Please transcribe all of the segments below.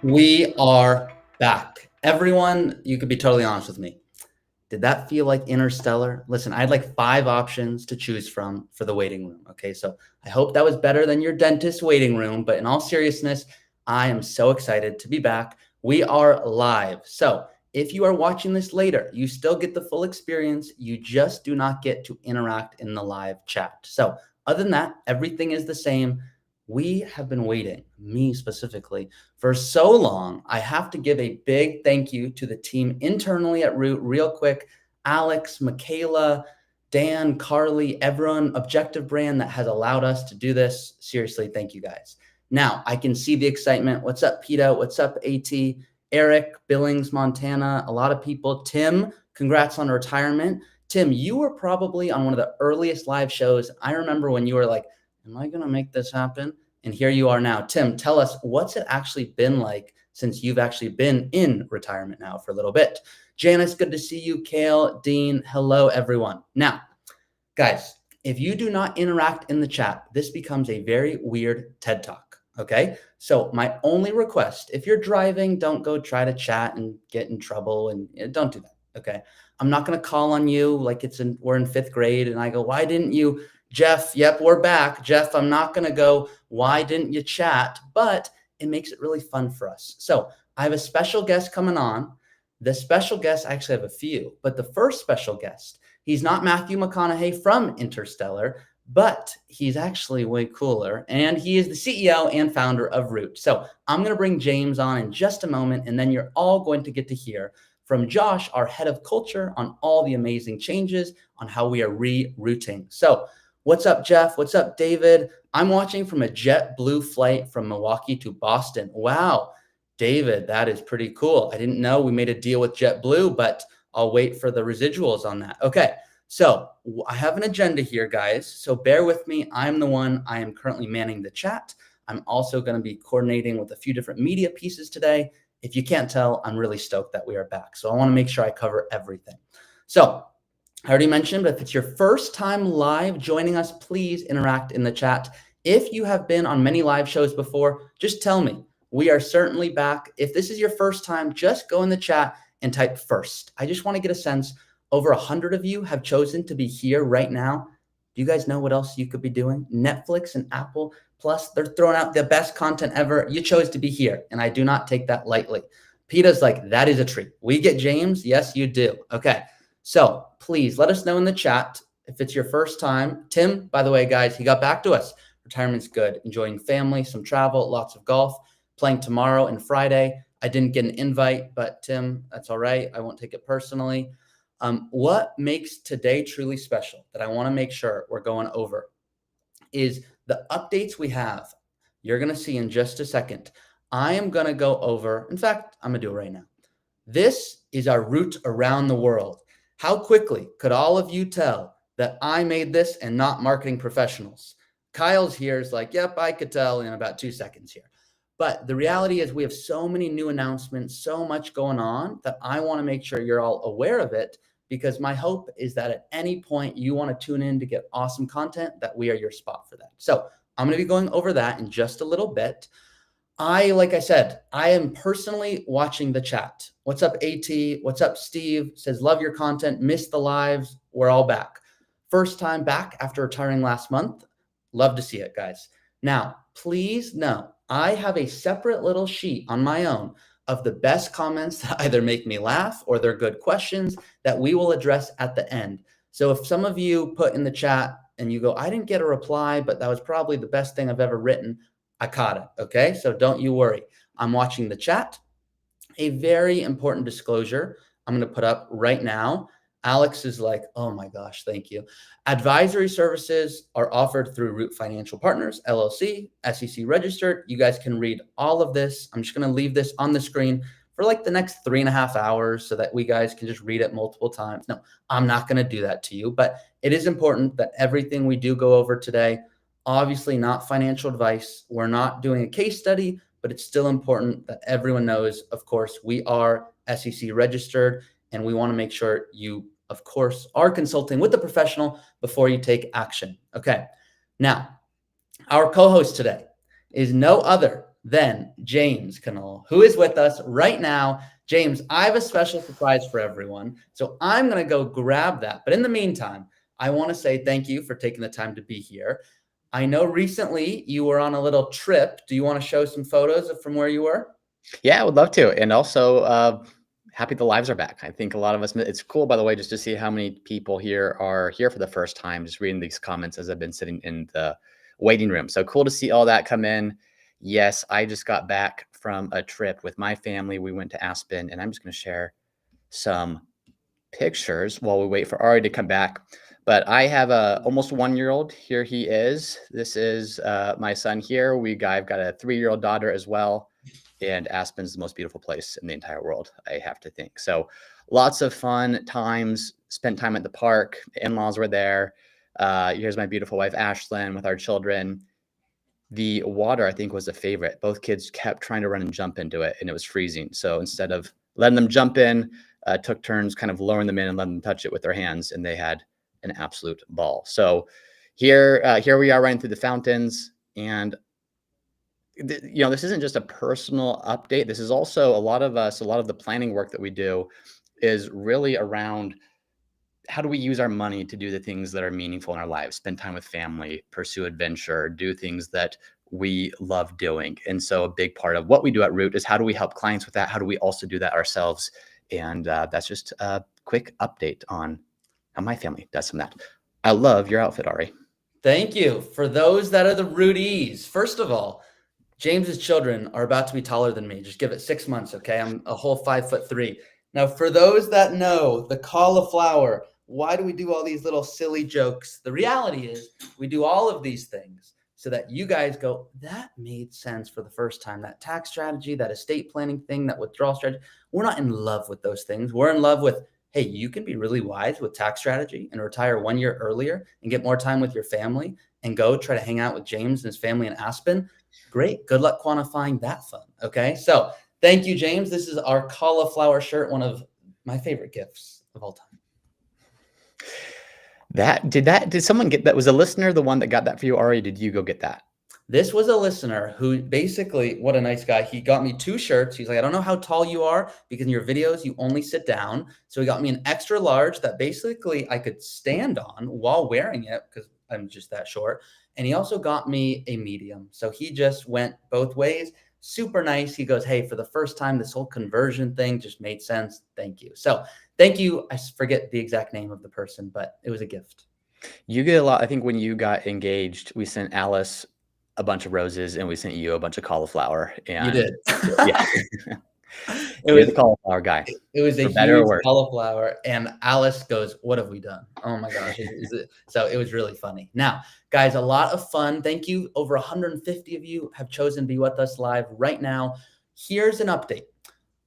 We are back. Everyone, you could be totally honest with me. Did that feel like Interstellar? Listen, I had like 5 options to choose from for the waiting room. Okay, so I hope that was better than your dentist waiting room. But in all seriousness, I am so excited to be back. We are live. So if you are watching this later, you still get the full experience. You just do not get to interact in the live chat. So other than that, everything is the same. We have been waiting, me specifically, for so long. I have to give a big thank you to the team internally at Root, real quick. Alex, Michaela, Dan, Carly, everyone, Objective Brand that has allowed us to do this. Seriously, thank you guys. Now, I can see the excitement. What's up, Peta? What's up, AT? Eric, Billings, Montana, a lot of people. Tim, congrats on retirement. Tim, you were probably on one of the earliest live shows. I remember when you were like, am I going to make this happen? And here you are now. Tim, tell us, what's it actually been like since you've actually been in retirement now for a little bit? Janice, good to see you. Kale, Dean, hello, everyone. Now, guys, if you do not interact in the chat, this becomes a very weird TED Talk, okay? So my only request, if you're driving, don't go try to chat and get in trouble, and don't do that, okay? I'm not going to call on you like we're in 5th grade and I go, why didn't you, Jeff? Yep, we're back. Jeff, I'm not going to go, why didn't you chat? But it makes it really fun for us. So I have a special guest coming on. The special guest, I actually have a few, but the first special guest, he's not Matthew McConaughey from Interstellar, but he's actually way cooler. And he is the CEO and founder of Root. So I'm going to bring James on in just a moment, and then you're all going to get to hear from Josh, our head of culture, on all the amazing changes on how we are re-rooting. So what's up, Jeff? What's up, David? I'm watching from a JetBlue flight from Milwaukee to Boston. Wow, David, that is pretty cool. I didn't know we made a deal with JetBlue, but I'll wait for the residuals on that. Okay, so I have an agenda here, guys. So bear with me. I am currently manning the chat. I'm also going to be coordinating with a few different media pieces today. If you can't tell, I'm really stoked that we are back. So I want to make sure I cover everything. So I already mentioned, but if it's your first time live joining us, please interact in the chat. If you have been on many live shows before, just tell me. We are certainly back. If this is your first time, just go in the chat and type first. I just want to get a sense. Over 100 of you have chosen to be here right now. Do you guys know what else you could be doing? Netflix and Apple Plus, they're throwing out the best content ever. You chose to be here, and I do not take that lightly. PETA's like, that is a treat. We get James? Yes, you do. Okay. So please let us know in the chat if it's your first time. Tim, by the way, guys, he got back to us. Retirement's good. Enjoying family, some travel, lots of golf, playing tomorrow and Friday. I didn't get an invite, but Tim, that's all right. I won't take it personally. What makes today truly special that I want to make sure we're going over is the updates we have. You're going to see in just a second. I am going to go over, in fact, I'm going to do it right now. This is our route around the world. How quickly could all of you tell that I made this and not marketing professionals? Kyle's here is like, yep, I could tell in about 2 seconds here. But the reality is we have so many new announcements, so much going on that I want to make sure you're all aware of it, because my hope is that at any point you want to tune in to get awesome content, that we are your spot for that. So I'm going to be going over that in just a little bit. Like I said, I am personally watching the chat. What's up, AT? What's up, Steve? Says, love your content. Miss the lives. We're all back. First time back after retiring last month. Love to see it, guys. Now, please know, I have a separate little sheet on my own of the best comments that either make me laugh or they're good questions that we will address at the end. So if some of you put in the chat and you go, I didn't get a reply, but that was probably the best thing I've ever written, I caught it. Okay. So don't you worry. I'm watching the chat. A very important disclosure I'm going to put up right now. Alex is like, oh my gosh, thank you. Advisory services are offered through Root Financial Partners, LLC, SEC registered. You guys can read all of this. I'm just going to leave this on the screen for like the next 3.5 hours so that we guys can just read it multiple times. No, I'm not going to do that to you, but it is important that everything we do go over today, obviously not financial advice. We're not doing a case study, but it's still important that everyone knows, of course, we are SEC registered, and we want to make sure you, of course, are consulting with a professional before you take action. Okay. Now, our co-host today is no other than James Canole, who is with us right now. James, I have a special surprise for everyone. So I'm going to go grab that. But in the meantime, I want to say thank you for taking the time to be here. I know recently you were on a little trip. Do you want to show some photos from where you were? Yeah, I would love to. And also, happy the lives are back. I think a lot of us, it's cool, by the way, just to see how many people here are here for the first time, just reading these comments as I've been sitting in the waiting room. So cool to see all that come in. Yes, I just got back from a trip with my family. We went to Aspen, and I'm just going to share some pictures while we wait for Ari to come back. But I have a almost 1-year-old. Here he is. This is my son here. I've got a 3-year-old daughter as well. And Aspen's the most beautiful place in the entire world, I have to think. So lots of fun times, spent time at the park. In-laws were there. Here's my beautiful wife, Ashlyn, with our children. The water, I think, was a favorite. Both kids kept trying to run and jump into it, and it was freezing. So instead of letting them jump in, took turns kind of lowering them in and letting them touch it with their hands, and they had an absolute ball. So here we are running through the fountains, and this isn't just a personal update. This is also a lot of the planning work that we do is really around how do we use our money to do the things that are meaningful in our lives, spend time with family, pursue adventure, do things that we love doing. And so a big part of what we do at Root is how do we help clients with that? How do we also do that ourselves? And that's just a quick update on how my family does some of that. I love your outfit, Ari. Thank you. For those that are the Rudies, first of all, James's children are about to be taller than me. Just give it 6 months, okay? I'm a whole 5'3". Now, for those that know the cauliflower, why do we do all these little silly jokes? The reality is we do all of these things so that you guys go, that made sense for the first time. That tax strategy, that estate planning thing, that withdrawal strategy. We're not in love with those things. We're in love with, hey, you can be really wise with tax strategy and retire 1 year earlier and get more time with your family and go try to hang out with James and his family in Aspen. Great. Good luck quantifying that fun. Okay. So thank you, James. This is our cauliflower shirt, one of my favorite gifts of all time. Did someone get that? Was a listener the one that got that for you, Ari? Did you go get that? This was a listener who basically, what a nice guy. He got me 2 shirts. He's like, I don't know how tall you are because in your videos, you only sit down. So he got me an extra large that basically I could stand on while wearing it because I'm just that short. And he also got me a medium. So he just went both ways. Super nice. He goes, hey, for the first time, this whole conversion thing just made sense. Thank you. So thank you. I forget the exact name of the person, but it was a gift. You get a lot. I think when you got engaged, we sent Alice a bunch of roses and we sent you a bunch of cauliflower. You And did. yeah, It you're the was cauliflower guy, it was a for better or huge worse. cauliflower, and Alice goes, "What have we done?" Oh my gosh! So it was really funny. Now, guys, a lot of fun. Thank you. Over 150 of you have chosen to be with us live right now. Here's an update.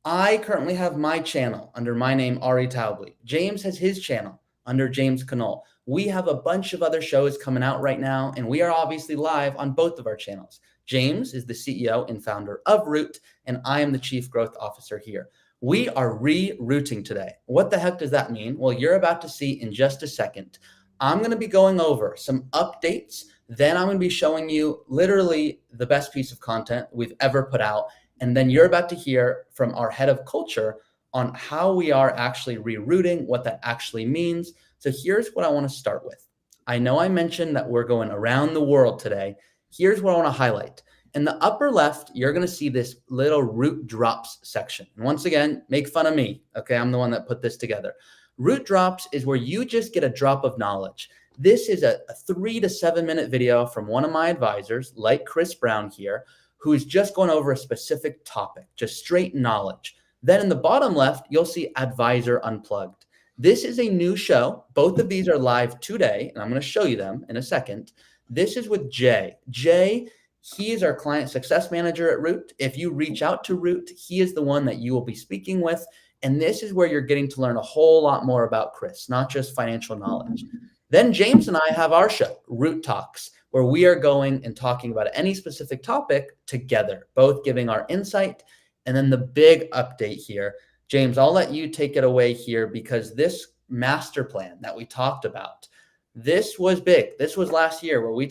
I currently have my channel under my name, Ari Taublieb. James has his channel under James Knoll. We have a bunch of other shows coming out right now, and we are obviously live on both of our channels. James is the CEO and founder of Root, and I am the Chief Growth Officer here. We are re-rooting today. What the heck does that mean? Well, you're about to see in just a second. I'm going to be going over some updates. Then I'm going to be showing you literally the best piece of content we've ever put out. And then you're about to hear from our head of culture on how we are actually rerouting, what that actually means. So here's what I want to start with. I know I mentioned that we're going around the world today. Here's what I want to highlight. In the upper left, you're going to see this little root drops section. And once again, make fun of me. Okay, I'm the one that put this together. Root drops is where you just get a drop of knowledge. This is a 3 to 7 minute video from one of my advisors, like Chris Brown here, who's just going over a specific topic, just straight knowledge. Then in the bottom left, you'll see Advisor Unplugged. This is a new show. Both of these are live today, and I'm going to show you them in a second. This is with Jay. Jay, he is our client success manager at Root. If you reach out to Root, he is the one that you will be speaking with. And this is where you're getting to learn a whole lot more about Chris, not just financial knowledge. Then James and I have our show, Root Talks, where we are going and talking about any specific topic together, both giving our insight. And then the big update here, James, I'll let you take it away here because this master plan that we talked about, this was big. This was last year where we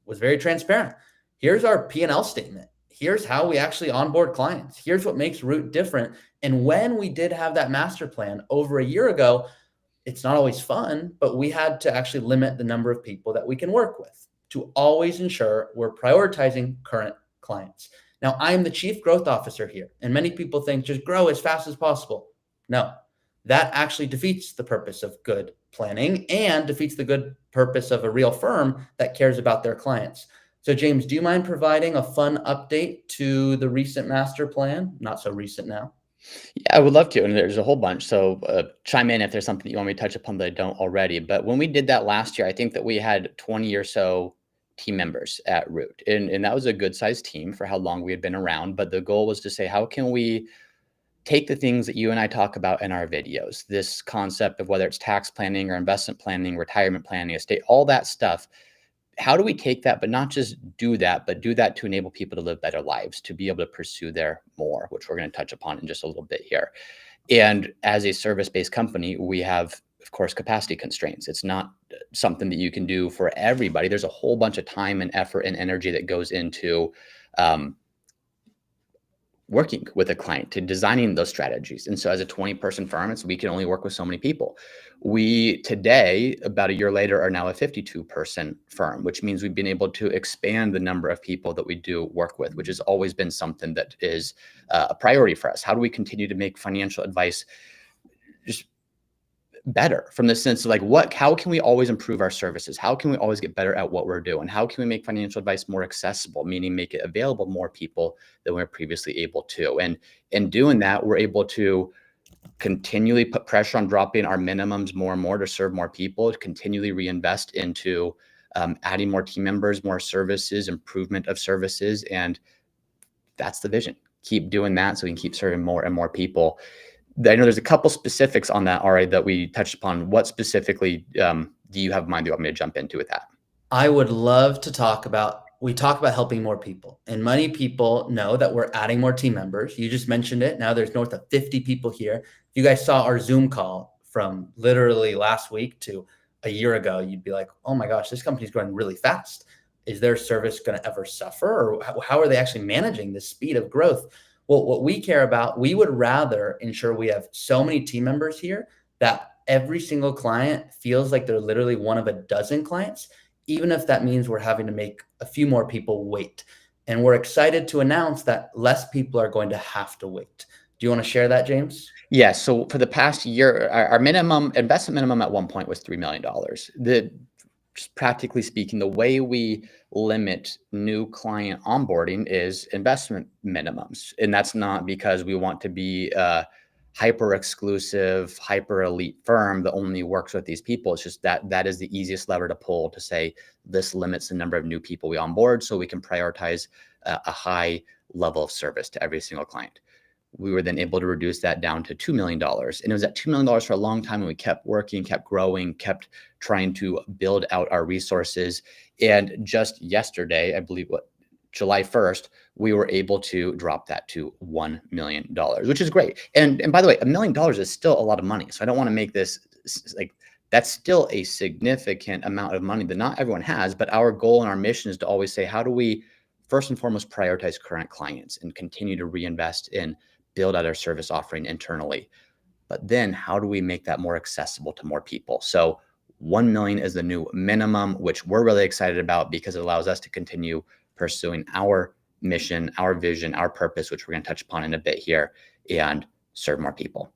was very transparent. Here's our P&L statement. Here's how we actually onboard clients. Here's what makes Root different. And when we did have that master plan over a year ago, it's not always fun, but we had to actually limit the number of people that we can work with to always ensure we're prioritizing current clients. Now, I'm the Chief Growth Officer here, and many people think just grow as fast as possible. No, that actually defeats the purpose of good planning and defeats the good purpose of a real firm that cares about their clients. So, James, do you mind providing a fun update to the recent master plan? Not so recent now. Yeah, I would love to. And there's a whole bunch. So chime in if there's something you want me to touch upon that I don't already. But when we did that last year, I think that we had 20 or so team members at Root. And that was a good sized team for how long we had been around. But the goal was to say, how can we take the things that you and I talk about in our videos, this concept of whether it's tax planning or investment planning, retirement planning, estate, all that stuff. How do we take that, but not just do that, but do that to enable people to live better lives, to be able to pursue their more, which we're going to touch upon in just a little bit here. And as a service-based company, we have, of course, capacity constraints. It's not something that you can do for everybody. There's a whole bunch of time and effort and energy that goes into working with a client, to designing those strategies. And so as a 20-person firm, we can only work with so many people. We today, about a year later, are now a 52-person firm, which means we've been able to expand the number of people that we do work with, which has always been something that is a priority for us. How do we continue to make financial advice just better from the sense of like, how can we always improve our services? How can we always get better at what we're doing? How can we make financial advice more accessible, meaning make it available to more people than we were previously able to? And in doing that, we're able to continually put pressure on dropping our minimums more and more to serve more people, to continually reinvest into adding more team members, more services, improvement of services. And that's the vision. Keep doing that so we can keep serving more and more people. I know there's a couple specifics on that, Ari, that we touched upon. What specifically do you have in mind that you want me to jump into with that? I would love to talk about, we talk about helping more people, and many people know that we're adding more team members. You just mentioned it. Now there's north of 50 people here. If you guys saw our Zoom call from literally last week to a year ago, you'd be like, oh my gosh, this company's growing really fast. Is their service going to ever suffer? Or how are they actually managing the speed of growth? Well, what we care about, we would rather ensure we have so many team members here that every single client feels like they're literally one of a dozen clients, even if that means we're having to make a few more people wait. And we're excited to announce that less people are going to have to wait. Do you want to share that, James? Yeah. So for the past year, our minimum investment minimum at one point was $3 million. Just practically speaking, the way we limit new client onboarding is investment minimums. And that's not because we want to be a hyper exclusive, hyper elite firm that only works with these people. It's just that is the easiest lever to pull to say this limits the number of new people we onboard so we can prioritize a high level of service to every single client. We were then able to reduce that down to $2 million. And it was at $2 million for a long time. And we kept working, kept growing, kept trying to build out our resources. And just yesterday, I believe July 1st, we were able to drop that to $1 million, which is great. And by the way, $1 million is still a lot of money. So I don't want to make this like, that's still a significant amount of money that not everyone has. But our goal and our mission is to always say, how do we first and foremost prioritize current clients and continue to reinvest in build out our service offering internally. But then how do we make that more accessible to more people? So 1 million is the new minimum, which we're really excited about because it allows us to continue pursuing our mission, our vision, our purpose, which we're going to touch upon in a bit here, and serve more people.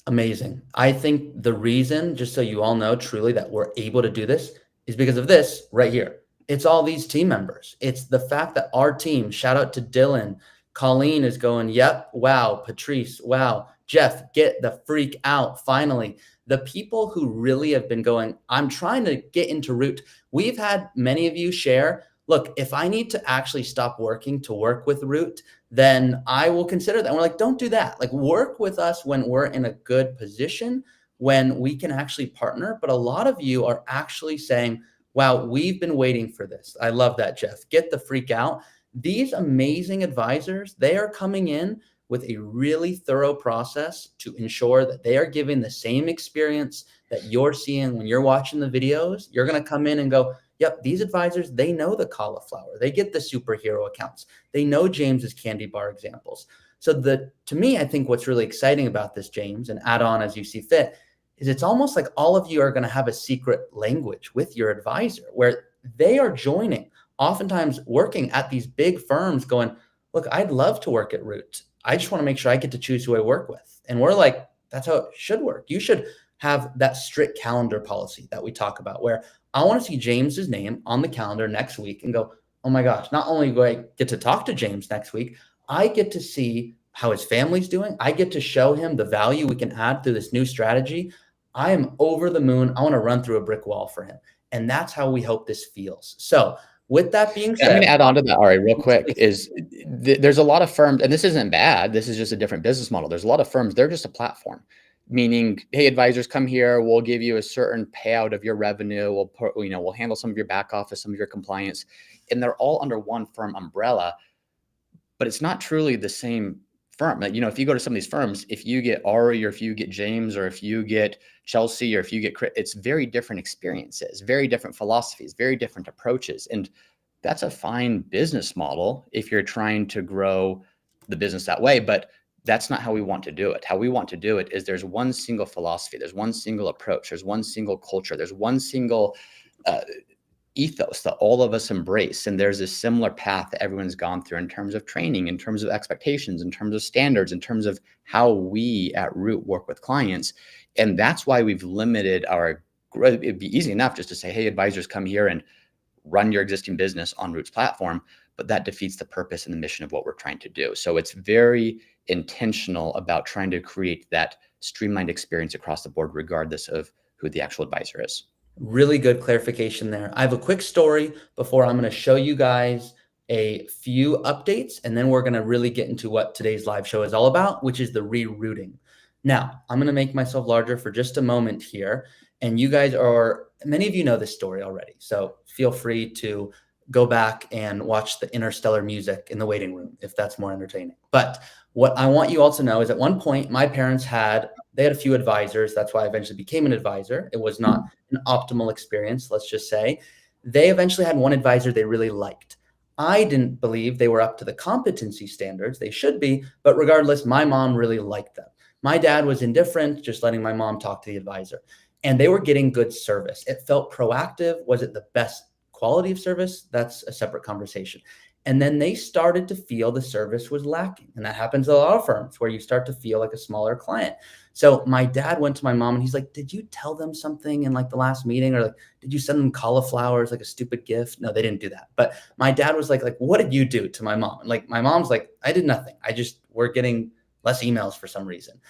Amazing. I think the reason, just so you all know truly that we're able to do this, is because of this right here. It's all these team members. It's the fact that our team, shout out to Dylan, Colleen is going, yep, wow, Patrice, wow, Jeff, get the freak out, finally. The people who really have been going, I'm trying to get into Root. We've had many of you share, look, if I need to actually stop working to work with Root, then I will consider that. And we're like, don't do that. Like, work with us when we're in a good position, when we can actually partner. But a lot of you are actually saying, wow, we've been waiting for this. I love that, Jeff. Get the freak out. These amazing advisors, they are coming in with a really thorough process to ensure that they are giving the same experience that you're seeing when you're watching the videos. You're going to come in and go, yep, these advisors, they know the cauliflower. They get the superhero accounts. They know James's candy bar examples. So to me, I think what's really exciting about this, James, and add on as you see fit, is it's almost like all of you are going to have a secret language with your advisor where they are joining, oftentimes working at these big firms going, look, I'd love to work at Root. I just want to make sure I get to choose who I work with. And we're like, that's how it should work. You should have that strict calendar policy that we talk about where I want to see James's name on the calendar next week and go, oh my gosh, not only do I get to talk to James next week, I get to see how his family's doing. I get to show him the value we can add through this new strategy. I am over the moon. I want to run through a brick wall for him. And that's how we hope this feels. So with that being said, I'm going to add on to that, Ari, real quick, is there's a lot of firms, and this isn't bad. This is just a different business model. There's a lot of firms, they're just a platform, meaning, hey, advisors, come here. We'll give you a certain payout of your revenue. We'll handle some of your back office, some of your compliance, and they're all under one firm umbrella, but it's not truly the same firm. Like, if you go to some of these firms, if you get Ari or if you get James or if you get Chelsea or if you get Chris, it's very different experiences, very different philosophies, very different approaches. And that's a fine business model if you're trying to grow the business that way, but that's not how we want to do it. How we want to do it is there's one single philosophy, there's one single approach, there's one single culture, there's one single ethos that all of us embrace. And there's a similar path that everyone's gone through in terms of training, in terms of expectations, in terms of standards, in terms of how we at Root work with clients. And that's why we've limited our growth. It'd be easy enough just to say, hey, advisors, come here and run your existing business on Root's platform, but that defeats the purpose and the mission of what we're trying to do. So it's very intentional about trying to create that streamlined experience across the board, regardless of who the actual advisor is. Really good clarification there. I have a quick story before I'm going to show you guys a few updates, and then we're going to really get into what today's live show is all about, which is the rerouting. Now, I'm going to make myself larger for just a moment here, and you guys are, many of you know this story already, so feel free to go back and watch the interstellar music in the waiting room if that's more entertaining. But what I want you all to know is at one point, my parents had a few advisors. That's why I eventually became an advisor. It was not an optimal experience, let's just say. They eventually had one advisor they really liked. I didn't believe they were up to the competency standards. They should be, but regardless, my mom really liked them. My dad was indifferent, just letting my mom talk to the advisor. And they were getting good service. It felt proactive. Was it the best quality of service? That's a separate conversation. And then they started to feel the service was lacking. And that happens at a lot of firms where you start to feel like a smaller client. So my dad went to my mom and he's like, did you tell them something in like the last meeting? Or like, did you send them cauliflowers, like a stupid gift? No, they didn't do that. But my dad was like, what did you do to my mom? And like, my mom's like, I did nothing. We're getting less emails for some reason.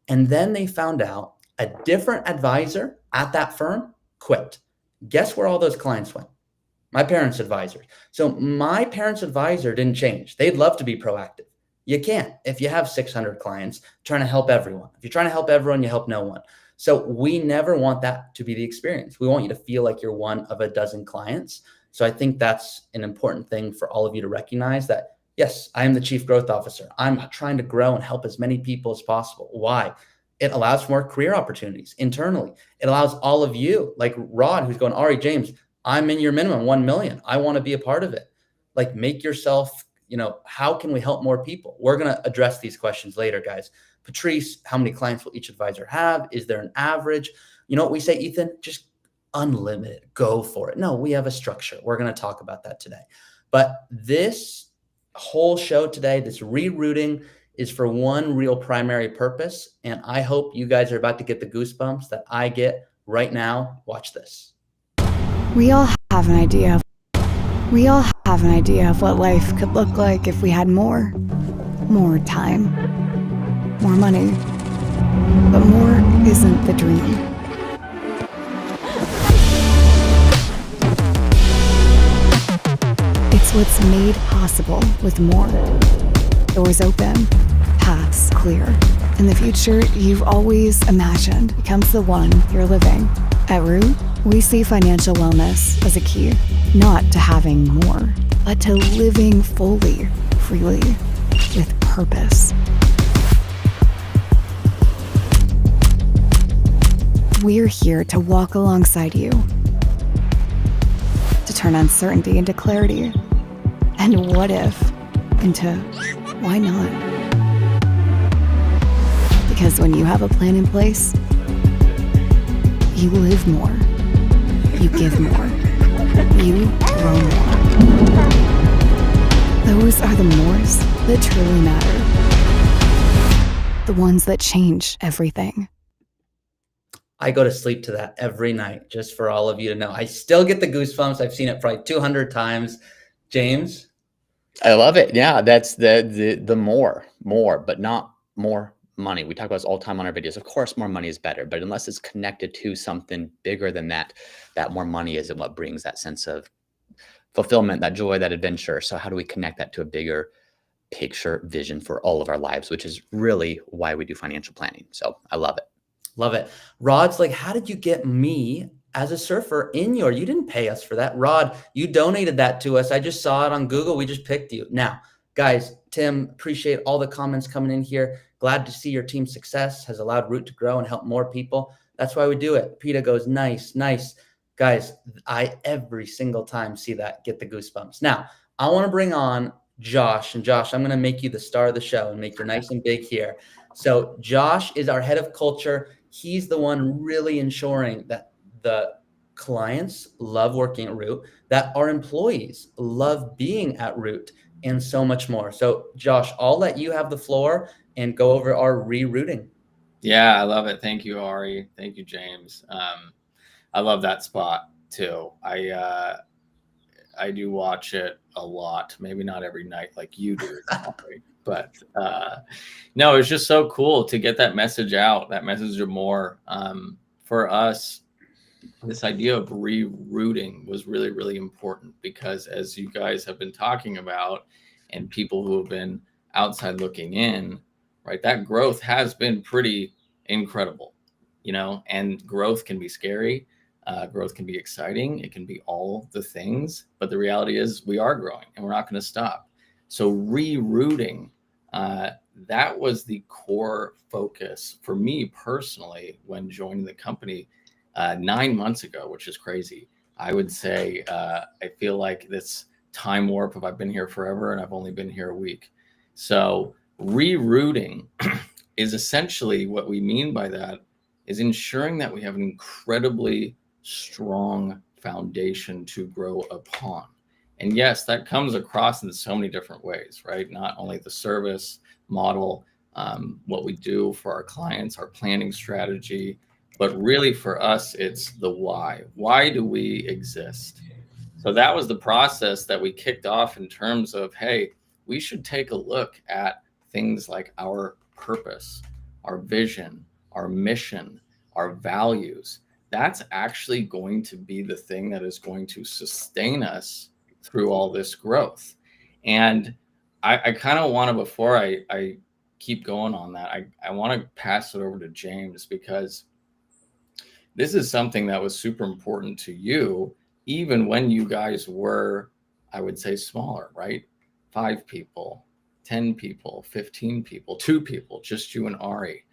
And then they found out a different advisor at that firm quit. Guess where all those clients went? My parents' advisors. So my parents' advisor didn't change. They'd love to be proactive. You can't if you have 600 clients trying to help everyone. If you're trying to help everyone, you help no one. So we never want that to be the experience. We want you to feel like you're one of a dozen clients. So I think that's an important thing for all of you to recognize that, yes, I am the chief growth officer. I'm trying to grow and help as many people as possible. Why? It allows for more career opportunities internally. It allows all of you, like Rod, who's going, Ari, James, I'm in your minimum 1 million. I want to be a part of it. Like, make yourself, how can we help more people? We're going to address these questions later, guys. Patrice, how many clients will each advisor have? Is there an average? You know what we say, Ethan? Just unlimited. Go for it. No, we have a structure. We're going to talk about that today. But this whole show today, this rerouting, is for one real primary purpose. And I hope you guys are about to get the goosebumps that I get right now. Watch this. We all have an idea of what life could look like if we had more time, more money. But more isn't the dream. It's what's made possible with more. Doors open, paths clear, and the future you've always imagined becomes the one you're living. At Root, we see financial wellness as a key, not to having more, but to living fully, freely, with purpose. We're here to walk alongside you, to turn uncertainty into clarity, and what if into why not? Because when you have a plan in place, you live more, you give more, you grow more. Those are the mores that truly matter. The ones that change everything. I go to sleep to that every night, just for all of you to know. I still get the goosebumps. I've seen it probably 200 times. James? I love it. Yeah, that's the more, but not more money. We talk about this all the time on our videos. Of course, more money is better, but unless it's connected to something bigger than that, that more money isn't what brings that sense of fulfillment, that joy, that adventure. So how do we connect that to a bigger picture vision for all of our lives, which is really why we do financial planning. So I love it. Love it. Rod's like, how did you get me as a surfer in you didn't pay us for that. Rod, you donated that to us. I just saw it on Google. We just picked you. Now, guys, Tim, appreciate all the comments coming in here. Glad to see your team's success has allowed Root to grow and help more people. That's why we do it. PETA goes, nice. Guys, I every single time see that, get the goosebumps. Now, I want to bring on Josh. And Josh, I'm going to make you the star of the show and make you nice and big here. So Josh is our head of culture. He's the one really ensuring that the clients love working at Root, that our employees love being at Root, and so much more. So Josh, I'll let you have the floor and go over our rerouting. Yeah, I love it. Thank you, Ari. Thank you, James. I love that spot too. I do watch it a lot, maybe not every night like you do, Ari, but no, it's just so cool to get that message out, that message of more. For us, this idea of rerouting was really, really important because as you guys have been talking about and people who have been outside looking in, right, that growth has been pretty incredible, and growth can be scary. Growth can be exciting. It can be all the things, but the reality is we are growing and we're not going to stop. So rerouting, that was the core focus for me personally when joining the company 9 months ago, which is crazy. I would say I feel like this time warp of I've been here forever and I've only been here a week. So rerouting is essentially what we mean by that is ensuring that we have an incredibly strong foundation to grow upon. And yes, that comes across in so many different ways, right? Not only the service model, what we do for our clients, our planning strategy, but really for us, it's the why. Why do we exist? So that was the process that we kicked off in terms of, hey, we should take a look at things like our purpose, our vision, our mission, our values. That's actually going to be the thing that is going to sustain us through all this growth. And I kind of want to, before I keep going on that, I want to pass it over to James because this is something that was super important to you, even when you guys were, I would say, smaller, right? 5 people, 10 people, 15 people, 2 people, just you and Ari.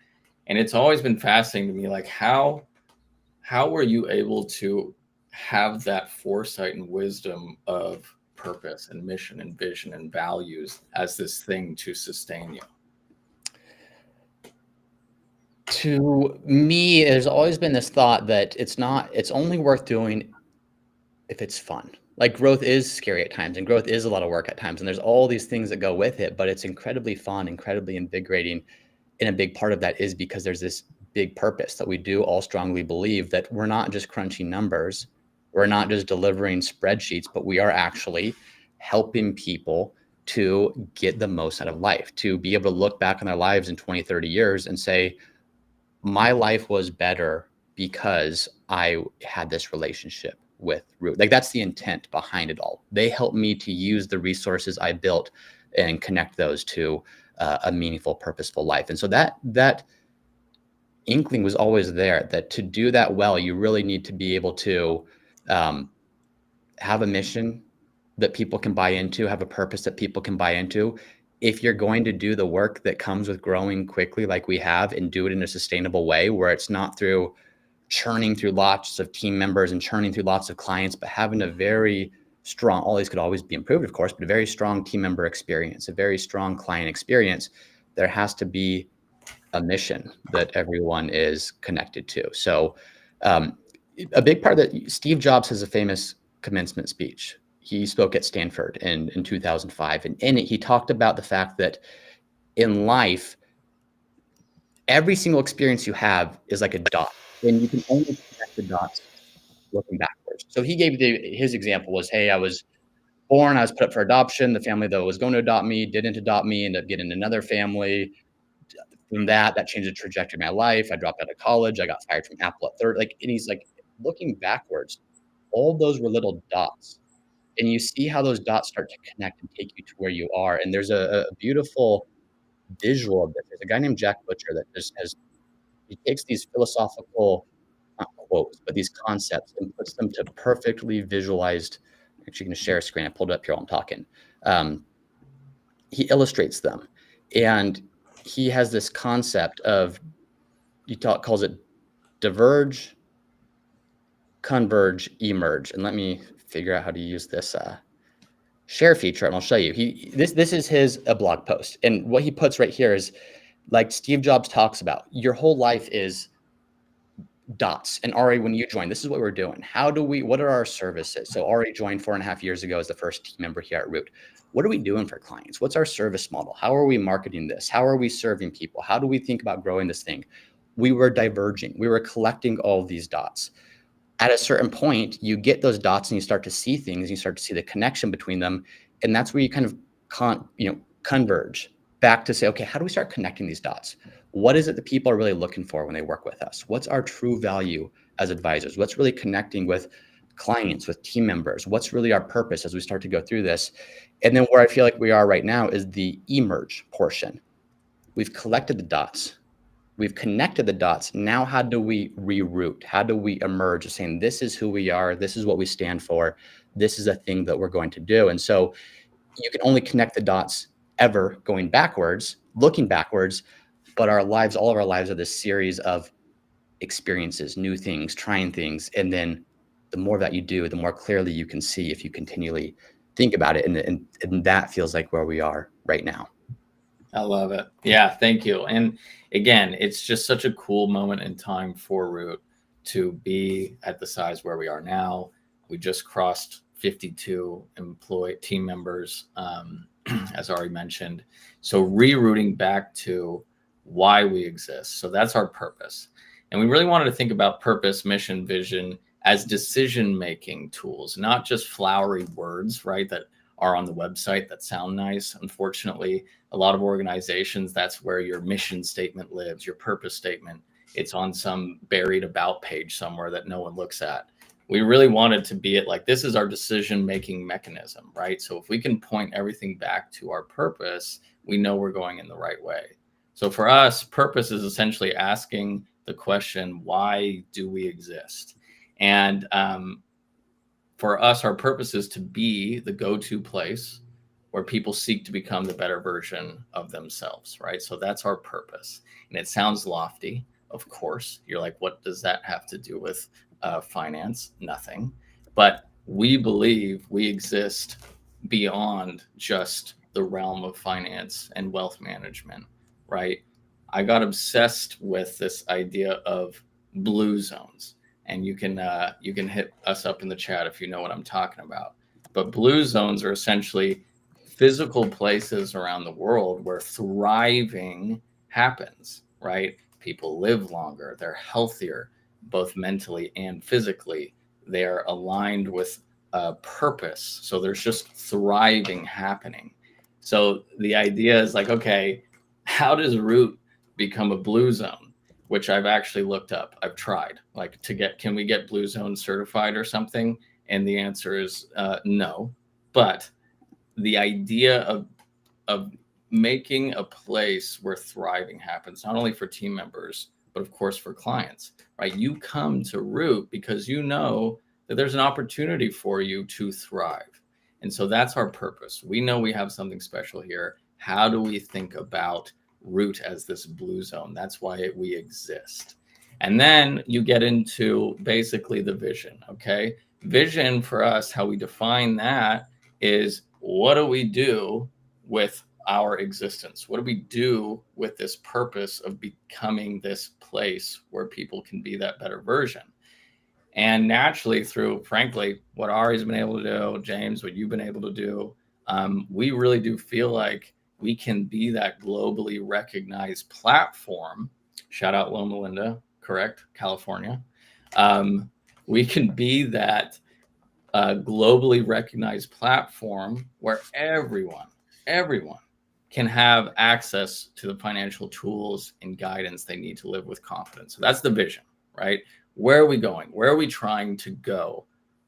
And it's always been fascinating to me, like how were you able to have that foresight and wisdom of purpose and mission and vision and values as this thing to sustain you? To me, there's always been this thought that it's only worth doing if it's fun. Like growth is scary at times and growth is a lot of work at times. And there's all these things that go with it, but it's incredibly fun, incredibly invigorating. And a big part of that is because there's this big purpose that we do all strongly believe that we're not just crunching numbers. We're not just delivering spreadsheets, but we are actually helping people to get the most out of life, to be able to look back on their lives in 20, 30 years and say, my life was better because I had this relationship with Root. Like that's the intent behind it all. They helped me to use the resources I built and connect those to a meaningful, purposeful life. And so that inkling was always there, that to do that well, you really need to be able to have a mission that people can buy into, have a purpose that people can buy into. If you're going to do the work that comes with growing quickly like we have and do it in a sustainable way where it's not through churning through lots of team members and churning through lots of clients, but having a very strong, all these could always be improved, of course, but a very strong team member experience, a very strong client experience, there has to be a mission that everyone is connected to. So a big part of that, Steve Jobs has a famous commencement speech. He spoke at Stanford in 2005. And in it, he talked about the fact that in life, every single experience you have is like a dot. And you can only connect the dots looking backwards. So he gave his example was, hey, I was born, I was put up for adoption. The family that was going to adopt me didn't adopt me, ended up getting another family. From that changed the trajectory of my life. I dropped out of college. I got fired from Apple at 30. And he's like, looking backwards, all those were little dots. And you see how those dots start to connect and take you to where you are. And there's a beautiful visual of this. There's a guy named Jack Butcher that just he takes these philosophical, not quotes, but these concepts and puts them to perfectly visualized. I'm actually going to share a screen. I pulled it up here while I'm talking. He illustrates them. And he has this concept of, calls it diverge, converge, emerge. And let me figure out how to use this share feature, and I'll show you. This is his blog post, and what he puts right here is, like Steve Jobs talks about, your whole life is dots. And Ari, when you joined, this is what we're doing. What are our services? So Ari joined 4.5 years ago as the first team member here at Root. What are we doing for clients? What's our service model? How are we marketing this? How are we serving people? How do we think about growing this thing? We were diverging. We were collecting all of these dots. At a certain point, you get those dots and you start to see things, you start to see the connection between them. And that's where you kind of converge back to say, okay, how do we start connecting these dots? What is it that people are really looking for when they work with us? What's our true value as advisors? What's really connecting with clients, with team members? What's really our purpose as we start to go through this? And then where I feel like we are right now is the emerge portion. We've collected the dots. We've connected the dots. Now, how do we reroute? How do we emerge saying, this is who we are. This is what we stand for. This is a thing that we're going to do. And so you can only connect the dots ever going backwards, looking backwards, but all of our lives are this series of experiences, new things, trying things. And then the more that you do, the more clearly you can see if you continually think about it. And that feels like where we are right now. I love it. Yeah, thank you. And again, it's just such a cool moment in time for Root to be at the size where we are now. We just crossed 52 team members, as Ari mentioned. So rerouting back to why we exist. So that's our purpose. And we really wanted to think about purpose, mission, vision as decision-making tools, not just flowery words, right, that are on the website that sound nice. Unfortunately, a lot of organizations, that's where your mission statement lives, your purpose statement. It's on some buried about page somewhere that no one looks at. We really wanted to be it like, this is our decision-making mechanism, right? So if we can point everything back to our purpose, we know we're going in the right way. So for us, purpose is essentially asking the question, why do we exist? And for us, our purpose is to be the go-to place where people seek to become the better version of themselves, right? So that's our purpose. And it sounds lofty, of course. You're like, what does that have to do with finance? Nothing. But we believe we exist beyond just the realm of finance and wealth management, right? I got obsessed with this idea of blue zones. And you can hit us up in the chat if you know what I'm talking about. But blue zones are essentially physical places around the world where thriving happens, right? People live longer, they're healthier, both mentally and physically. They're aligned with a purpose. So there's just thriving happening. So the idea is like, okay, how does Root become a blue zone? Which I've actually looked up. I've tried like can we get blue zone certified or something? And the answer is no. But the idea of making a place where thriving happens, not only for team members, but of course for clients, right? You come to Root because you know that there's an opportunity for you to thrive. And so that's our purpose. We know we have something special here. How do we think about Root as this blue zone? That's why we exist. And then you get into basically the vision, okay? Vision for us, how we define that is, what do we do with our existence? What do we do with this purpose of becoming this place where people can be that better version? And naturally, through, frankly, what Ari's been able to do, James, what you've been able to do, we really do feel like we can be that globally recognized platform. Shout out Loma Linda, correct? California. We can be that globally recognized platform where everyone can have access to the financial tools and guidance they need to live with confidence. So that's the vision, right? Where are we going? Where are we trying to go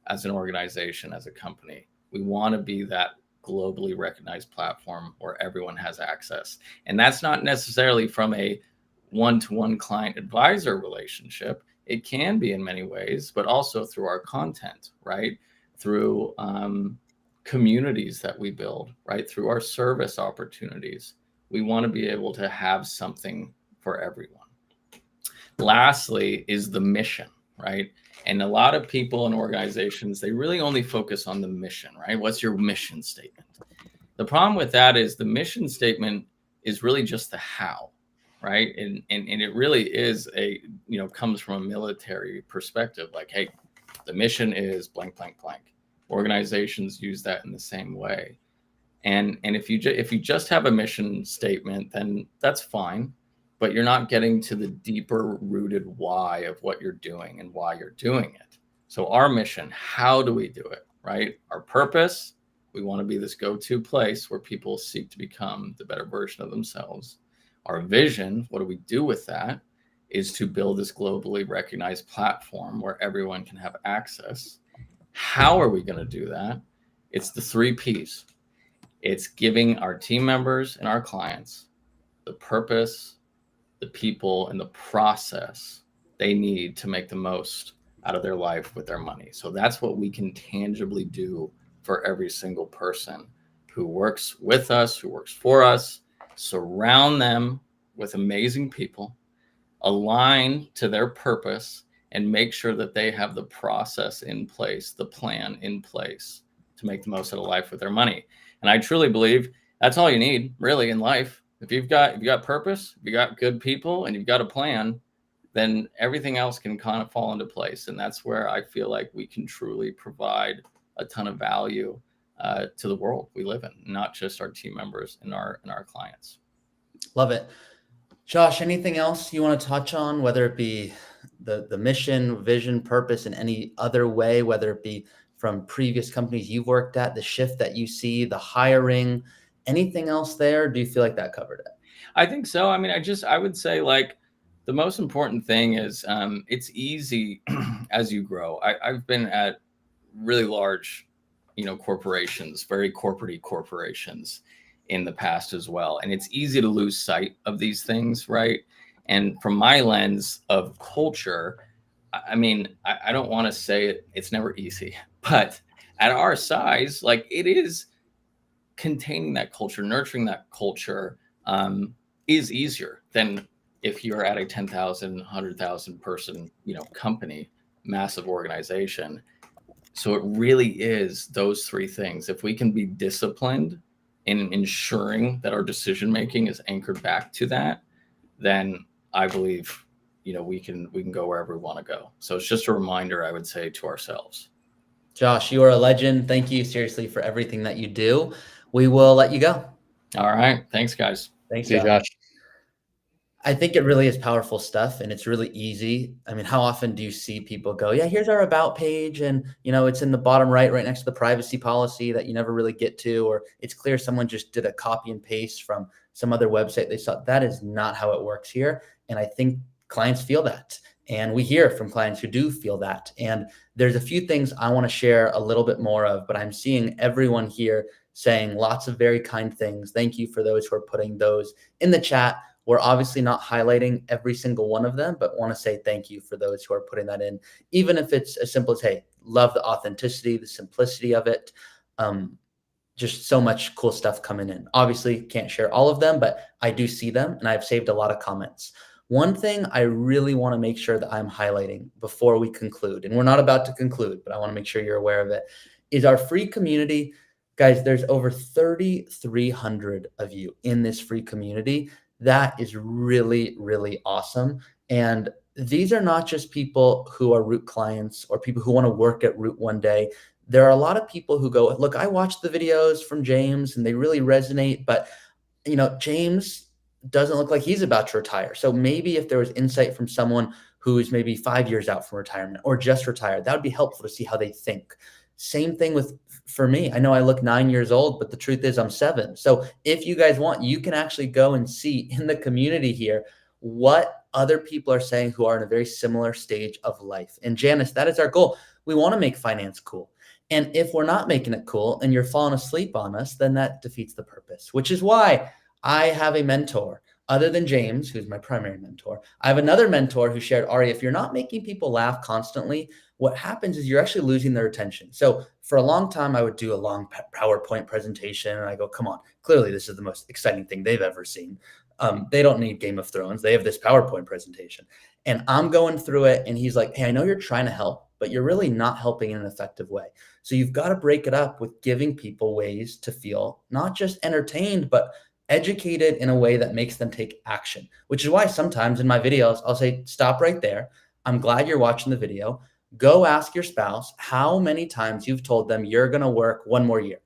as an organization, as a company? We want to be that globally recognized platform where everyone has access. And that's not necessarily from a one-to-one client advisor relationship. It can be in many ways, but also through our content, right? Through communities that we build, right? Through our service opportunities. We want to be able to have something for everyone. Lastly is the mission, right? And a lot of people and organizations, they really only focus on the mission, right? What's your mission statement? The problem with that is the mission statement is really just the how. right? And it really is comes from a military perspective. Like, hey, the mission is blank, blank, blank. Organizations use that in the same way. And if you just have a mission statement, then that's fine, but you're not getting to the deeper rooted why of what you're doing and why you're doing it. So our mission, how do we do it, right? Our purpose, we want to be this go-to place where people seek to become the better version of themselves. Our vision, what do we do with that, is to build this globally recognized platform where everyone can have access. How are we going to do that? It's the 3 Ps. It's giving our team members and our clients the purpose, the people, and the process they need to make the most out of their life with their money. So that's what we can tangibly do for every single person who works with us, who works for us. Surround them with amazing people, align to their purpose, and make sure that they have the process in place, the plan in place to make the most out of life with their money. And I truly believe that's all you need really in life. If you've got purpose, if you got good people, and you've got a plan, then everything else can kind of fall into place. And that's where I feel like we can truly provide a ton of value to the world we live in, not just our team members and our clients. Love it. Josh, anything else you want to touch on, whether it be the mission, vision, purpose in any other way, whether it be from previous companies you've worked at, the shift that you see, the hiring, anything else there? Do you feel like that covered it? I think so. I mean, I would say, like, the most important thing is it's easy as you grow. I've been at really large, corporations, very corporate corporations in the past as well. And it's easy to lose sight of these things, right? And from my lens of culture, I mean, I don't want to say it's never easy, but at our size, like, it is containing that culture, nurturing that culture is easier than if you're at a 10,000, 100,000 person, company, massive organization. So it really is those 3 things. If we can be disciplined in ensuring that our decision making is anchored back to that, then I believe we can go wherever we want to go. So it's just a reminder, I would say, to ourselves. Josh, you are a legend. Thank you seriously for everything that you do. We will let you go. All right. Thanks, guys. Thanks, Josh. I think it really is powerful stuff, and it's really easy. I mean, how often do you see people go, yeah, here's our about page, and it's in the bottom right next to the privacy policy that you never really get to, or it's clear someone just did a copy and paste from some other website they saw. That is not how it works here. And I think clients feel that, and we hear from clients who do feel that. And there's a few things I want to share a little bit more of, but I'm seeing everyone here saying lots of very kind things. Thank you for those who are putting those in the chat. We're obviously not highlighting every single one of them, but want to say thank you for those who are putting that in, even if it's as simple as, hey, love the authenticity, the simplicity of it. Just so much cool stuff coming in. Obviously, can't share all of them, but I do see them, and I've saved a lot of comments. One thing I really want to make sure that I'm highlighting before we conclude, and we're not about to conclude, but I want to make sure you're aware of it, is our free community. Guys, there's over 3,300 of you in this free community. That is really, really awesome. And these are not just people who are Root clients or people who want to work at Root one day. There are a lot of people who go, look, I watched the videos from James and they really resonate, but James doesn't look like he's about to retire. So maybe if there was insight from someone who is maybe 5 years out from retirement or just retired, that would be helpful to see how they think. Same thing for me. I know I look 9 years old, but the truth is I'm 7. So if you guys want, you can actually go and see in the community here what other people are saying who are in a very similar stage of life. And Janice, that is our goal. We want to make finance cool. And if we're not making it cool and you're falling asleep on us, then that defeats the purpose, which is why I have a mentor other than James, who's my primary mentor. I have another mentor who shared, Ari, if you're not making people laugh constantly, what happens is you're actually losing their attention. So for a long time, I would do a long PowerPoint presentation and I go, come on, clearly this is the most exciting thing they've ever seen. They don't need Game of Thrones. They have this PowerPoint presentation. And I'm going through it and he's like, hey, I know you're trying to help, but you're really not helping in an effective way. So you've got to break it up with giving people ways to feel not just entertained, but educated in a way that makes them take action, which is why sometimes in my videos, I'll say, stop right there. I'm glad you're watching the video. Go ask your spouse how many times you've told them you're going to work one more year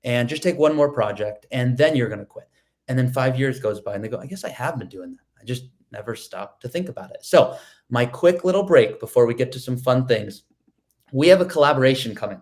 and just take one more project and then you're going to quit. And then 5 years goes by and they go, I guess I have been doing that. I just never stopped to think about it. So my quick little break before we get to some fun things. We have a collaboration coming.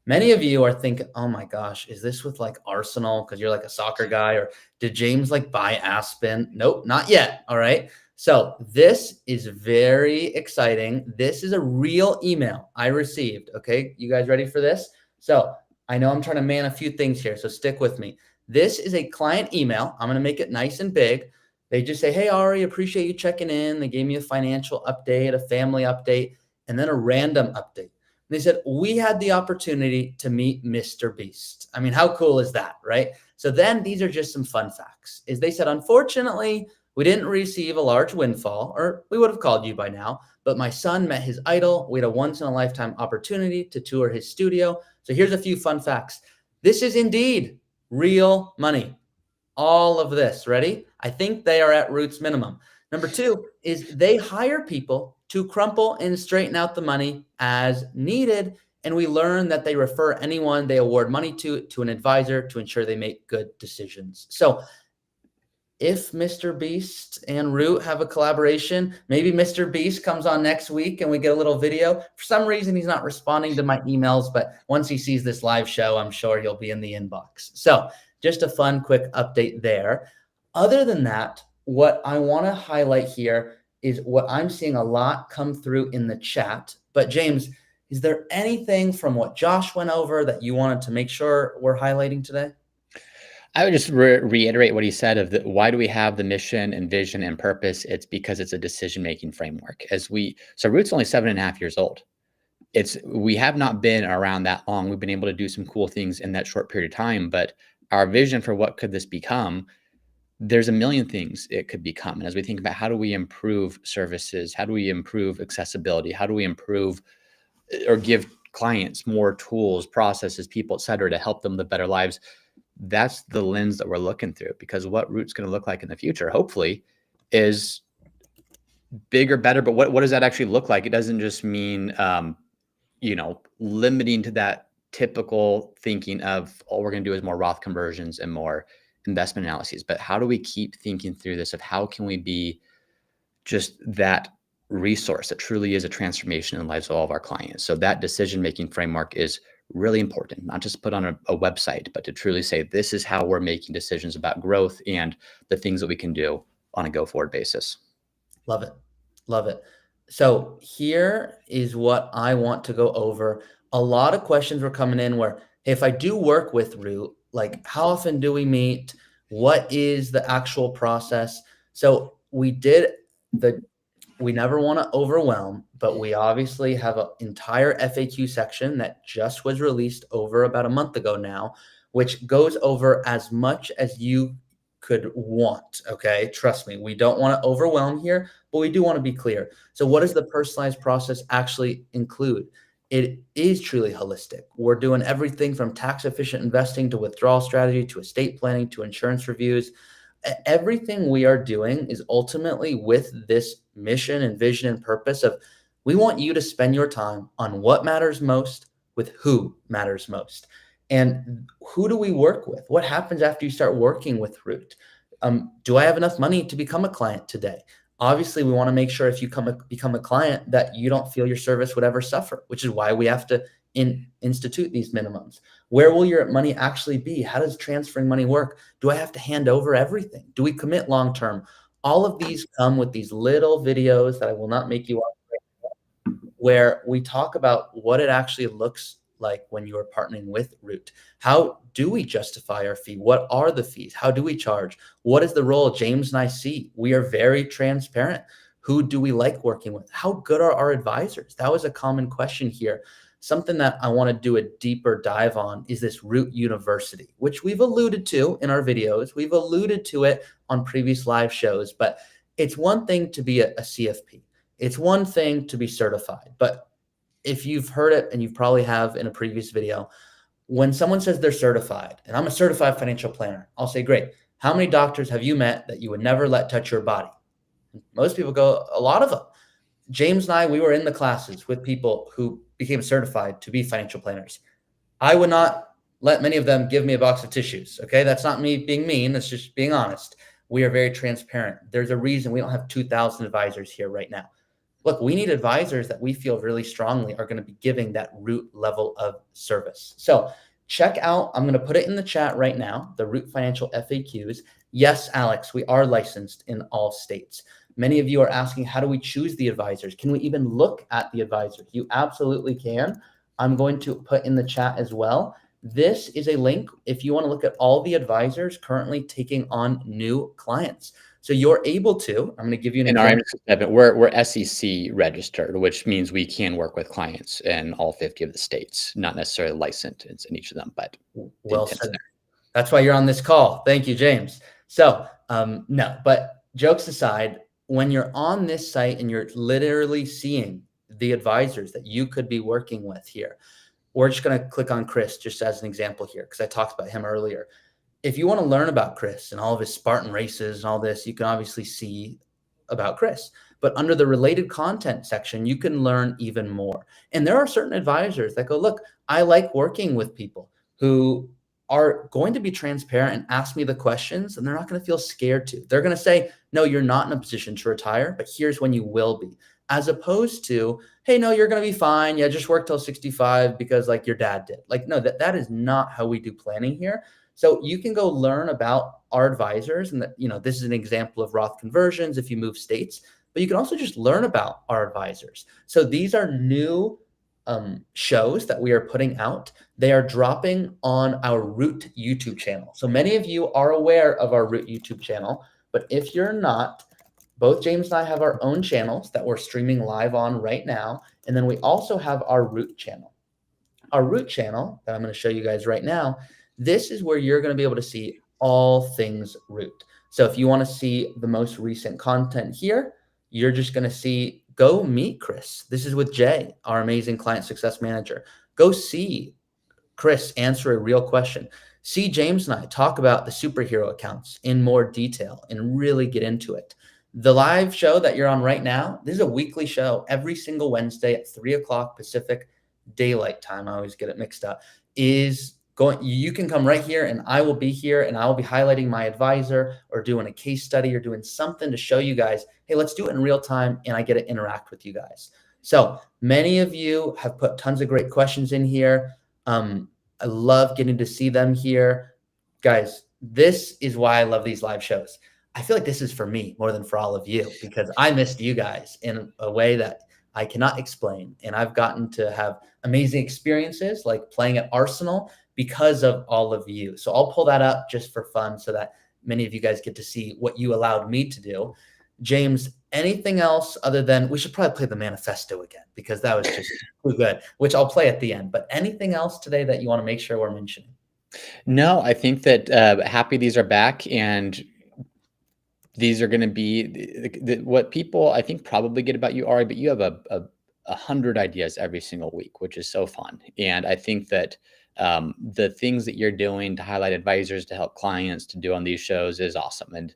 Many of you are thinking, oh my gosh, is this with like Arsenal? Because you're like a soccer guy, or did James like buy Aspen? Nope, not yet. All right. So this is very exciting. This is a real email I received. Okay. You guys ready for this? So I know I'm trying to man a few things here, so stick with me. This is a client email. I'm going to make it nice and big. They just say, hey, Ari, appreciate you checking in. They gave me a financial update, a family update, and then a random update. They said, we had the opportunity to meet Mr. Beast. I mean, how cool is that, right? So then these are just some fun facts. Is they said, unfortunately, we didn't receive a large windfall, or we would have called you by now, but my son met his idol. We had a once-in-a-lifetime opportunity to tour his studio. So here's a few fun facts. This is indeed real money. All of this, ready? I think they are at Root's minimum. Number two is they hire people to crumple and straighten out the money as needed. And we learn that they refer anyone they award money to an advisor to ensure they make good decisions. So if Mr. Beast and Root have a collaboration, maybe Mr. Beast comes on next week and we get a little video. For some reason, he's not responding to my emails, but once he sees this live show, I'm sure he'll be in the inbox. So just a fun, quick update there. Other than that, what I want to highlight here is what I'm seeing a lot come through in the chat. But James, is there anything from what Josh went over that you wanted to make sure we're highlighting today? I would just reiterate what he said of the, why do we have the mission and vision and purpose? It's because it's a decision-making framework. So Root's only 7.5 years old. We have not been around that long. We've been able to do some cool things in that short period of time, but our vision for what could this become, there's a million things it could become. And as we think about how do we improve services, how do we improve accessibility, how do we improve or give clients more tools, processes, people, et cetera, to help them live better lives, that's the lens that we're looking through. Because what Root's going to look like in the future, hopefully, is bigger, better. But what does that actually look like? It doesn't just mean, limiting to that typical thinking of all we're going to do is more Roth conversions and more investment analyses. But how do we keep thinking through this of how can we be just that resource that truly is a transformation in the lives of all of our clients? So that decision-making framework is really important, not just put on a website, but to truly say, this is how we're making decisions about growth and the things that we can do on a go-forward basis. Love it. Love it. So here is what I want to go over. A lot of questions were coming in where, hey, if I do work with Root, like how often do we meet? What is the actual process? So we never want to overwhelm, but we obviously have an entire FAQ section that just was released over about a month ago now, which goes over as much as you could want. Okay. Trust me, we don't want to overwhelm here, but we do want to be clear. So what does the personalized process actually include? It is truly holistic. We're doing everything from tax efficient investing to withdrawal strategy, to estate planning, to insurance reviews. Everything we are doing is ultimately with this mission and vision and purpose of, we want you to spend your time on what matters most with who matters most. And who do we work with? What happens after you start working with Root? Do I have enough money to become a client today? Obviously, we want to make sure if you become a client that you don't feel your service would ever suffer, which is why we have to institute these minimums. Where will your money actually be? How does transferring money work? Do I have to hand over everything? Do we commit long-term? All of these come with these little videos that I will not make you watch, where we talk about what it actually looks like when you are partnering with Root. How do we justify our fee? What are the fees? How do we charge? What is the role James and I see? We are very transparent. Who do we like working with? How good are our advisors? That was a common question here. Something that I want to do a deeper dive on is this Root University, which we've alluded to in our videos. We've alluded to it on previous live shows, but it's one thing to be a CFP. It's one thing to be certified, but if you've heard it, and you probably have in a previous video, when someone says they're certified, and I'm a certified financial planner, I'll say, great. How many doctors have you met that you would never let touch your body? Most people go, a lot of them. James and I, we were in the classes with people who became certified to be financial planners. I would not let many of them give me a box of tissues. Okay. That's not me being mean. That's just being honest. We are very transparent. There's a reason we don't have 2,000 advisors here right now. Look, we need advisors that we feel really strongly are going to be giving that root level of service. So check out, I'm going to put it in the chat right now, the Root Financial FAQs. Yes, Alex, we are licensed in all states. Many of you are asking, how do we choose the advisors? Can we even look at the advisors? You absolutely can. I'm going to put in the chat as well. This is a link if you want to look at all the advisors currently taking on new clients. So you're able to, I'm going to give you an example. We're SEC registered, which means we can work with clients in all 50 of the states, not necessarily licensed in each of them, but well said. That's why you're on this call. Thank you, James. So no, but jokes aside, when you're on this site and you're literally seeing the advisors that you could be working with here, we're just going to click on Chris just as an example here, because I talked about him earlier. If you want to learn about Chris and all of his Spartan races and all this, you can obviously see about Chris. But under the related content section, you can learn even more. And there are certain advisors that go, look, I like working with people who are going to be transparent and ask me the questions, and they're not going to feel scared to. They're going to say, no, you're not in a position to retire, but here's when you will be. As opposed to, hey, no, you're going to be fine. Yeah, just work till 65 because like your dad did. Like, no, that is not how we do planning here. So you can go learn about our advisors, and that, you know, this is an example of Roth conversions if you move states, but you can also just learn about our advisors. So these are new shows that we are putting out. They are dropping on our Root YouTube channel. So many of you are aware of our Root YouTube channel, but if you're not, both James and I have our own channels that we're streaming live on right now. And then we also have our Root channel. Our Root channel that I'm going to show you guys right now, this is where you're going to be able to see all things Root. So if you want to see the most recent content here, you're just going to see, go meet Chris. This is with Jay, our amazing client success manager. Go see Chris answer a real question. See James and I talk about the superhero accounts in more detail and really get into it. The live show that you're on right now, this is a weekly show every single Wednesday at 3 o'clock Pacific Daylight Time. I always get it mixed up. Is going, you can come right here and I will be here and I will be highlighting my advisor or doing a case study or doing something to show you guys, hey, let's do it in real time, and I get to interact with you guys. So many of you have put tons of great questions in here. I love getting to see them here. Guys, this is why I love these live shows. I feel like this is for me more than for all of you, because I missed you guys in a way that I cannot explain. And I've gotten to have amazing experiences like playing at Arsenal because of all of you. So I'll pull that up just for fun so that many of you guys get to see what you allowed me to do. James, anything else other than, we should probably play the manifesto again because that was just too good, which I'll play at the end. But anything else today that you want to make sure we're mentioning? No, I think that happy these are back, and these are going to be what people I think probably get about you, Ari, but you have a 100 ideas every single week, which is so fun. And I think that the things that you're doing to highlight advisors, to help clients, to do on these shows is awesome. And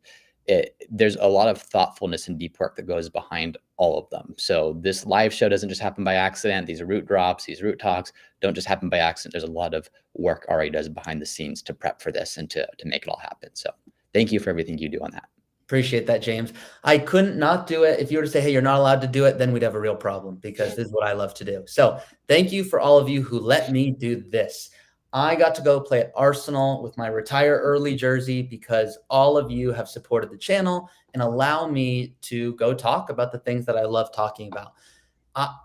there's a lot of thoughtfulness and deep work that goes behind all of them. So this live show doesn't just happen by accident. These Root drops, these Root talks don't just happen by accident. There's a lot of work Ari does behind the scenes to prep for this and to make it all happen. So thank you for everything you do on that. Appreciate that, James. I couldn't not do it. If you were to say, hey, you're not allowed to do it, then we'd have a real problem, because this is what I love to do. So thank you for all of you who let me do this. I got to go play at Arsenal with my retire early jersey because all of you have supported the channel and allow me to go talk about the things that I love talking about.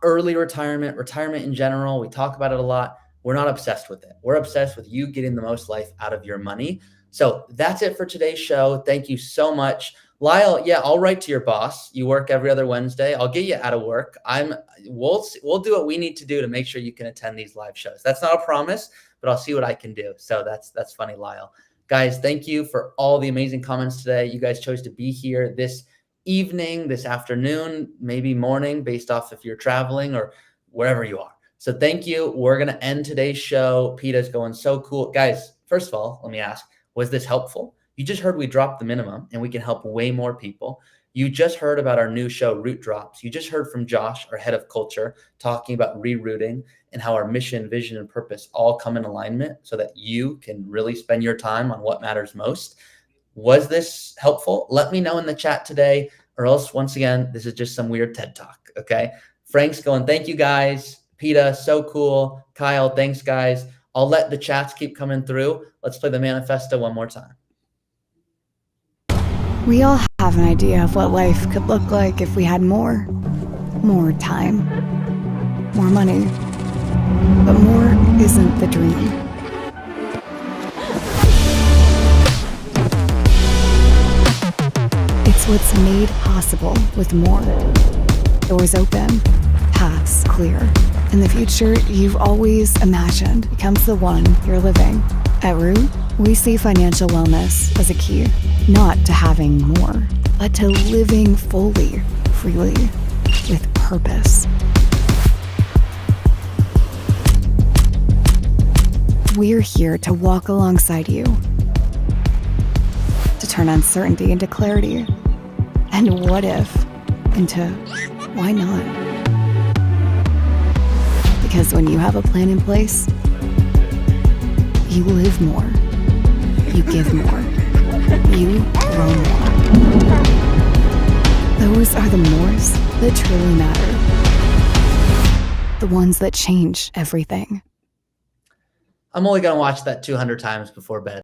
Early retirement, retirement in general, we talk about it a lot. We're not obsessed with it. We're obsessed with you getting the most life out of your money. So that's it for today's show. Thank you so much. Lyle, yeah, I'll write to your boss. You work every other Wednesday. I'll get you out of work. We'll do what we need to do to make sure you can attend these live shows. That's not a promise, but I'll see what I can do. So that's funny, Lyle. Guys, thank you for all the amazing comments today. You guys chose to be here this evening, this afternoon, maybe morning, based off if you're traveling or wherever you are. So thank you. We're going to end today's show. PETA's going so cool. Guys, first of all, let me ask, was this helpful? You just heard we dropped the minimum and we can help way more people. You just heard about our new show, Root Drops. You just heard from Josh, our head of culture, talking about rerouting and how our mission, vision, and purpose all come in alignment so that you can really spend your time on what matters most. Was this helpful? Let me know in the chat today, or else, once again, this is just some weird TED Talk, okay? Frank's going, thank you, guys. PETA, so cool. Kyle, thanks, guys. I'll let the chats keep coming through. Let's play the manifesto one more time. We all have an idea of what life could look like if we had more time, more money. But more isn't the dream. It's what's made possible with more. Doors open, paths clear, and the future you've always imagined becomes the one you're living. At Root, we see financial wellness as a key, not to having more, but to living fully, freely, with purpose. We're here to walk alongside you, to turn uncertainty into clarity, and what if into why not? Because when you have a plan in place, you live more, you give more, you grow more. Those are the mores that truly matter. The ones that change everything. I'm only going to watch that 200 times before bed.